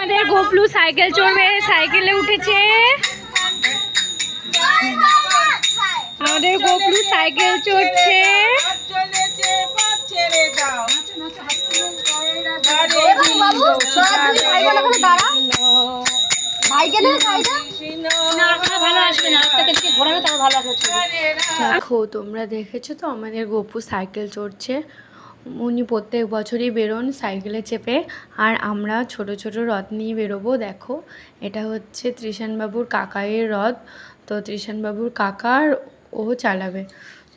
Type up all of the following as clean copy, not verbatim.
আমাদের গোপলু সাইকেল চড়বে, সাইকেলে উঠেছে। আমাদের গোপলু সাইকেল চড়ছে। দেখো তোমরা দেখেছো তো আমাদের গোপু সাইকেল চড়ছে। উনি প্রত্যেক বছরই বেরোন সাইকেলে চেপে, আর আমরা ছোট ছোট রথ নিয়ে বেরোবো। দেখো এটা হচ্ছে ত্রিশানবাবুর কাকায়ের রথ। তো ত্রিশানবাবুর কাকার ও চালাবে।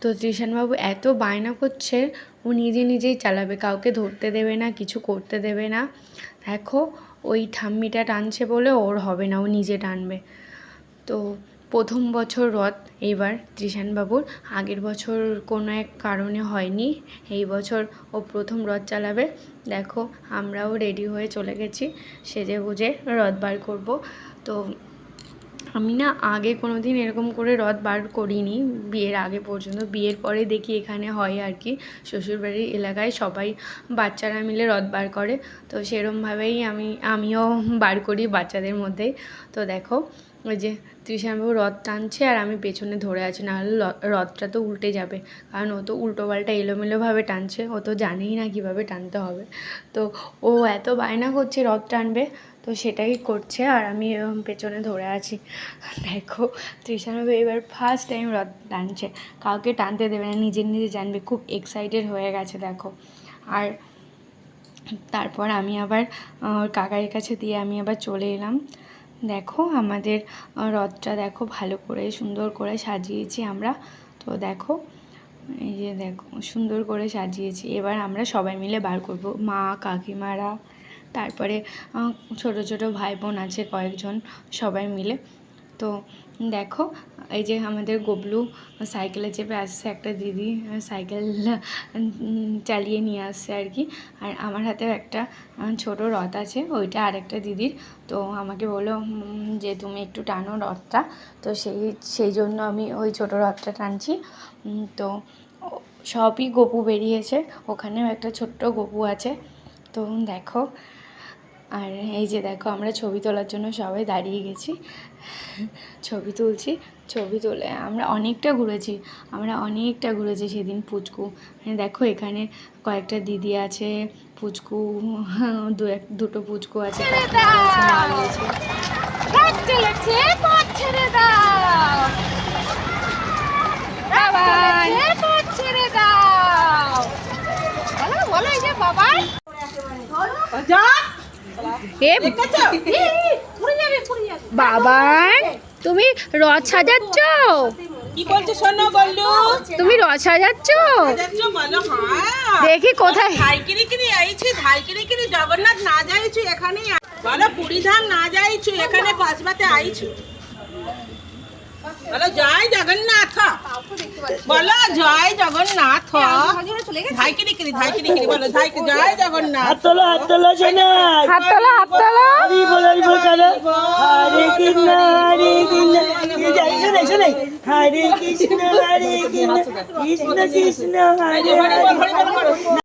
তো ত্রিশানবাবু এত বায়না করছে, ও নিজে নিজেই চালাবে, কাউকে ধরতে দেবে না, কিছু করতে দেবে না। দেখো ওই ঠাম্মিটা টানছে বলে ওর হবে না, ও নিজে টানবে। তো প্রথম বছর রথ এইবার ত্রিশানবাবুর, আগের বছর কোনো এক কারণে হয়নি, এই বছর ও প্রথম রথ চালাবে। দেখো আমরাও রেডি হয়ে চলে গেছি, সেজে গুজে রথ বার করব। তো আমি না আগে কোনো দিন এরকম করে রথ বার করিনি বিয়ের আগে পর্যন্ত। বিয়ের পরে দেখি এখানে হয় আর কি, শ্বশুরবাড়ির এলাকায় সবাই বাচ্চারা মিলে রথ বার করে। তো সেরমভাবেই আমিও বার করি বাচ্চাদের মধ্যেই। তো দেখো ওই যে ত্রিশানবাবু রথ টানছে আর আমি পেছনে ধরে আছি, নাহলে রথটা তো উল্টে যাবে, কারণ ও তো উল্টো পাল্টা এলোমেলোভাবে টানছে, ও তো জানেই না কীভাবে টানতে হবে। তো ও এত বায়না করছে রথ টানবে, তো সেটাই করছে আর আমি পেছনে ধরে আছি। দেখো ত্রিশানবাবু এবার ফার্স্ট টাইম রথ টানছে, কাউকে টানতে দেবে না, নিজে নিজে জানবে, খুব এক্সাইটেড হয়ে গেছে দেখো। আর তারপর আমি আবার কাকার কাছে দিয়ে আমি আবার চলে এলাম। দেখো আমাদের রথটা দেখো ভালো করে সুন্দর করে সাজিয়েছি আমরা। তো দেখো এই যে দেখো সুন্দর করে সাজিয়েছি। এবার আমরা সবাই মিলে বার করব, মা কাকিমারা, তারপরে ছোট ছোট ভাই বোন আছে কয়েকজন, সবাই মিলে। তো দেখো এই যে আমাদের গোবলু সাইকেলে চেপে আসছে, একটা দিদি সাইকেল চালিয়ে নিয়ে আসছে আর কি। আর আমার হাতেও একটা ছোট রথ আছে, ওইটা আরেকটা দিদির। তো আমাকে বললো যে তুমি একটু টানো রথটা, তো সেই জন্য আমি ওই ছোট রথটা টানছি। তো সবই গপু বেরিয়েছে, ওখানেও একটা ছোট্ট গপু আছে। তো দেখো, আর এই যে দেখো আমরা ছবি তোলার জন্য সবাই দাঁড়িয়ে গেছি, ছবি তুলছি। ছবি তুলে আমরা অনেকটা ঘুরেছি সেদিন। পুচকু দেখো এখানে কয়েকটা দিদি আছে, পুচকু দুটো পুচকু আছে, বাবা তুমি রথ সাজাচ্ছ? কি বলছো শোনো গল্লু? তুমি রথ সাজাচ্ছ? দেখি কোথায় ধাইকিরি আইছি, ধাইকিরি জগন্নাথ না যাইছো এখানে, বলো পুরীধাম না যাইছো এখানে কসবাতে আইছো, বলো জয় জগন্নাথ, বলো জয় জগন্নাথ, ধাইকিরি বলো জয় জগন্নাথ। হাত তোলো শোনা, হাত তোলো হরি বল কালো, হরে কৃষ্ণ হরে কৃষ্ণ কৃষ্ণ কৃষ্ণ হরে হরে।